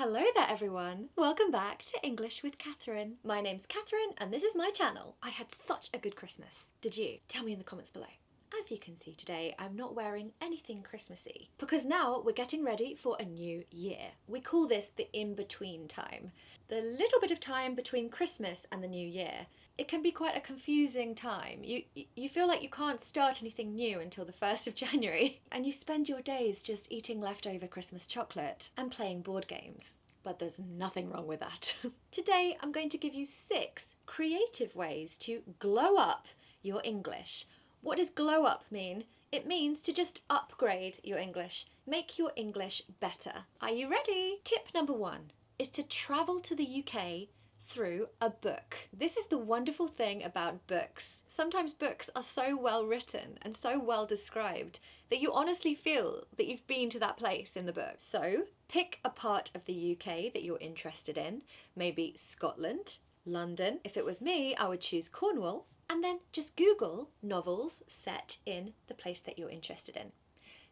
Hello there everyone! Welcome back to English with Katharine. My name's Katharine and this is my channel. I had such a good Christmas. Did you? Tell me in the comments below. As you can see today, I'm not wearing anything Christmassy because now we're getting ready for a new year. We call this the in-between time. The little bit of time between Christmas and the new year. It can be quite a confusing time. You feel like you can't start anything new until the 1st of January and you spend your days just eating leftover Christmas chocolate and playing board games. But there's nothing wrong with that. Today I'm going to give you 6 creative ways to glow up your English. What does glow up mean? It means to just upgrade your English, make your English better. Are you ready? Tip number 1 is to travel to the UK through a book. This is the wonderful thing about books. Sometimes books are so well written and so well described that you honestly feel that you've been to that place in the book. So pick a part of the UK that you're interested in, maybe Scotland, London. If it was me, I would choose Cornwall, and then just Google novels set in the place that you're interested in.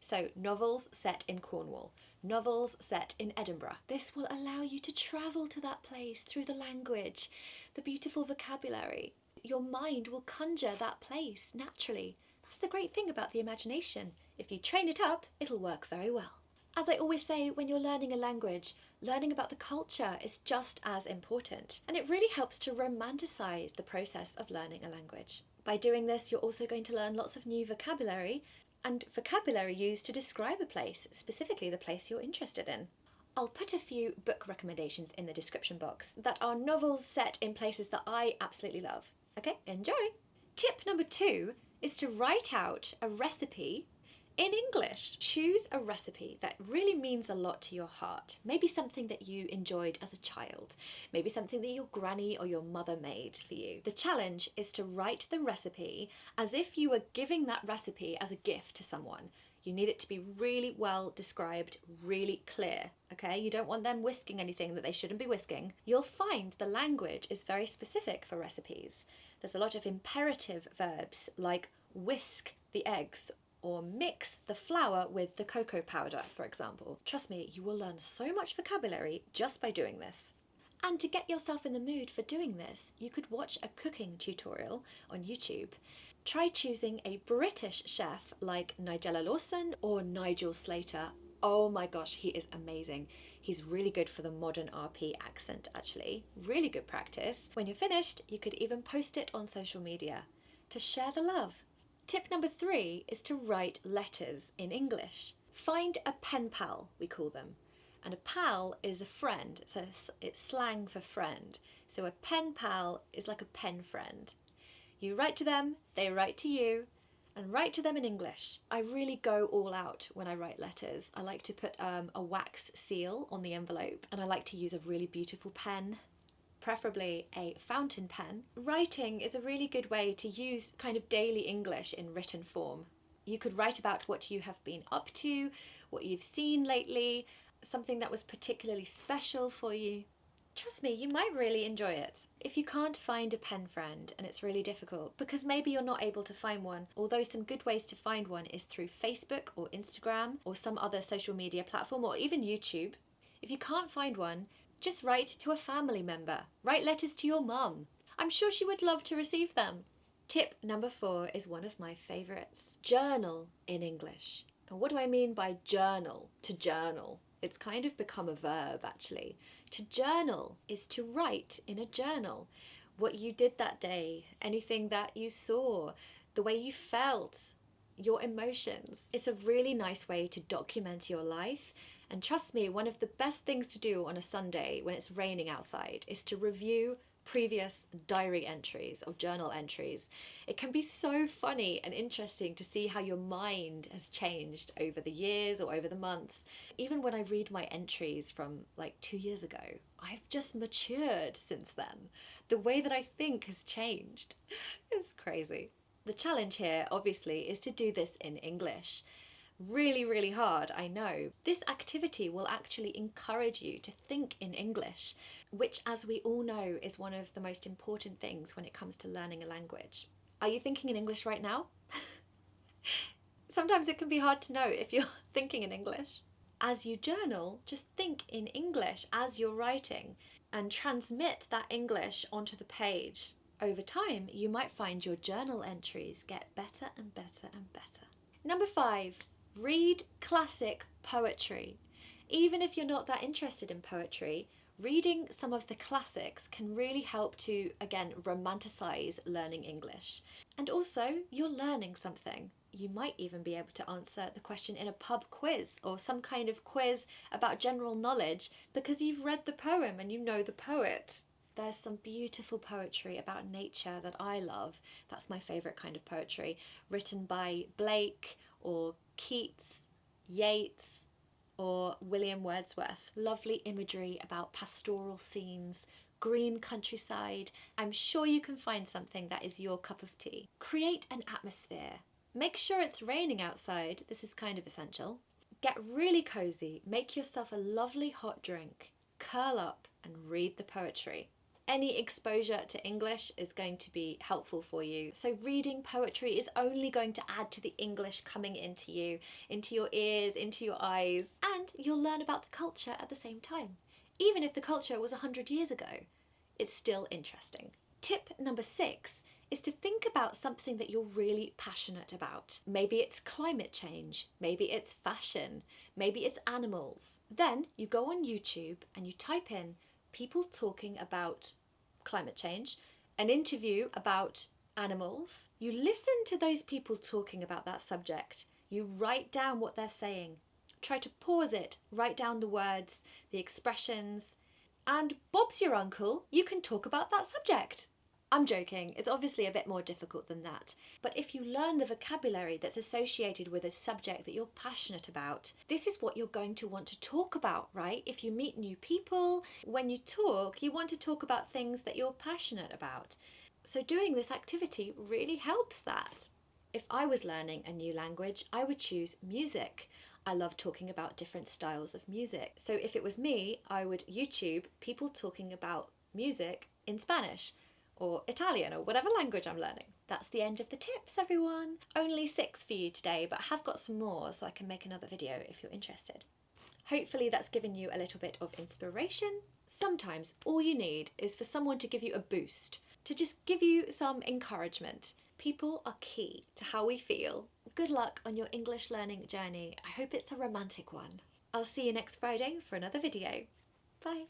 So novels set in Cornwall, novels set in Edinburgh. This will allow you to travel to that place through the language, the beautiful vocabulary. Your mind will conjure that place naturally. That's the great thing about the imagination. If you train it up, it'll work very well. As I always say, when you're learning a language, learning about the culture is just as important, and it really helps to romanticize the process of learning a language. By doing this, you're also going to learn lots of new vocabulary and vocabulary used to describe a place, specifically the place you're interested in. I'll put a few book recommendations in the description box that are novels set in places that I absolutely love. Okay, enjoy! Tip number 2 is to write out a recipe in English. Choose a recipe that really means a lot to your heart. Maybe something that you enjoyed as a child. Maybe something that your granny or your mother made for you. The challenge is to write the recipe as if you were giving that recipe as a gift to someone. You need it to be really well described, really clear, okay? You don't want them whisking anything that they shouldn't be whisking. You'll find the language is very specific for recipes. There's a lot of imperative verbs like whisk the eggs or mix the flour with the cocoa powder, for example. Trust me, you will learn so much vocabulary just by doing this. And to get yourself in the mood for doing this, you could watch a cooking tutorial on YouTube. Try choosing a British chef like Nigella Lawson or Nigel Slater. Oh my gosh, he is amazing. He's really good for the modern RP accent, actually. Really good practice. When you're finished, you could even post it on social media to share the love. Tip number 3 is to write letters in English. Find a pen pal, we call them. And a pal is a friend, so it's slang for friend. So a pen pal is like a pen friend. You write to them, they write to you, and write to them in English. I really go all out when I write letters. I like to put a wax seal on the envelope, and I like to use a really beautiful pen, preferably a fountain pen. Writing is a really good way to use kind of daily English in written form. You could write about what you have been up to, what you've seen lately, something that was particularly special for you. Trust me, you might really enjoy it. If you can't find a pen friend and it's really difficult, because maybe you're not able to find one, although some good ways to find one is through Facebook or Instagram or some other social media platform or even YouTube. If you can't find one, just write to a family member. Write letters to your mum. I'm sure she would love to receive them. Tip number 4 is one of my favourites. Journal in English. And what do I mean by journal? To journal. It's kind of become a verb, actually. To journal is to write in a journal. What you did that day, anything that you saw, the way you felt, your emotions. It's a really nice way to document your life. And trust me, one of the best things to do on a Sunday when it's raining outside is to review previous diary entries or journal entries. It can be so funny and interesting to see how your mind has changed over the years or over the months. Even when I read my entries from like 2 years ago, I've just matured since then. The way that I think has changed. It's crazy. The challenge here, obviously, is to do this in English. Really, really hard, I know. This activity will actually encourage you to think in English, which, as we all know, is one of the most important things when it comes to learning a language. Are you thinking in English right now? Sometimes it can be hard to know if you're thinking in English. As you journal, just think in English as you're writing and transmit that English onto the page. Over time, you might find your journal entries get better and better and better. Number 5, read classic poetry. Even if you're not that interested in poetry, reading some of the classics can really help to, again, romanticize learning English. And also, you're learning something. You might even be able to answer the question in a pub quiz or some kind of quiz about general knowledge because you've read the poem and you know the poet. There's some beautiful poetry about nature that I love. That's my favourite kind of poetry, written by Blake or Keats, Yeats, or William Wordsworth. Lovely imagery about pastoral scenes, green countryside. I'm sure you can find something that is your cup of tea. Create an atmosphere. Make sure it's raining outside. This is kind of essential. Get really cozy. Make yourself a lovely hot drink. Curl up and read the poetry. Any exposure to English is going to be helpful for you. So reading poetry is only going to add to the English coming into you, into your ears, into your eyes, and you'll learn about the culture at the same time. Even if the culture was 100 years ago, it's still interesting. Tip number 6 is to think about something that you're really passionate about. Maybe it's climate change, maybe it's fashion, maybe it's animals. Then you go on YouTube and you type in people talking about climate change, an interview about animals. You listen to those people talking about that subject. You write down what they're saying. Try to pause it, write down the words, the expressions, and Bob's your uncle, you can talk about that subject. I'm joking, it's obviously a bit more difficult than that. But if you learn the vocabulary that's associated with a subject that you're passionate about, this is what you're going to want to talk about, right? If you meet new people, when you talk, you want to talk about things that you're passionate about. So doing this activity really helps that. If I was learning a new language, I would choose music. I love talking about different styles of music. So if it was me, I would YouTube people talking about music in Spanish, or Italian, or whatever language I'm learning. That's the end of the tips, everyone. Only 6 for you today, but I have got some more so I can make another video if you're interested. Hopefully that's given you a little bit of inspiration. Sometimes all you need is for someone to give you a boost, to just give you some encouragement. People are key to how we feel. Good luck on your English learning journey. I hope it's a romantic one. I'll see you next Friday for another video. Bye.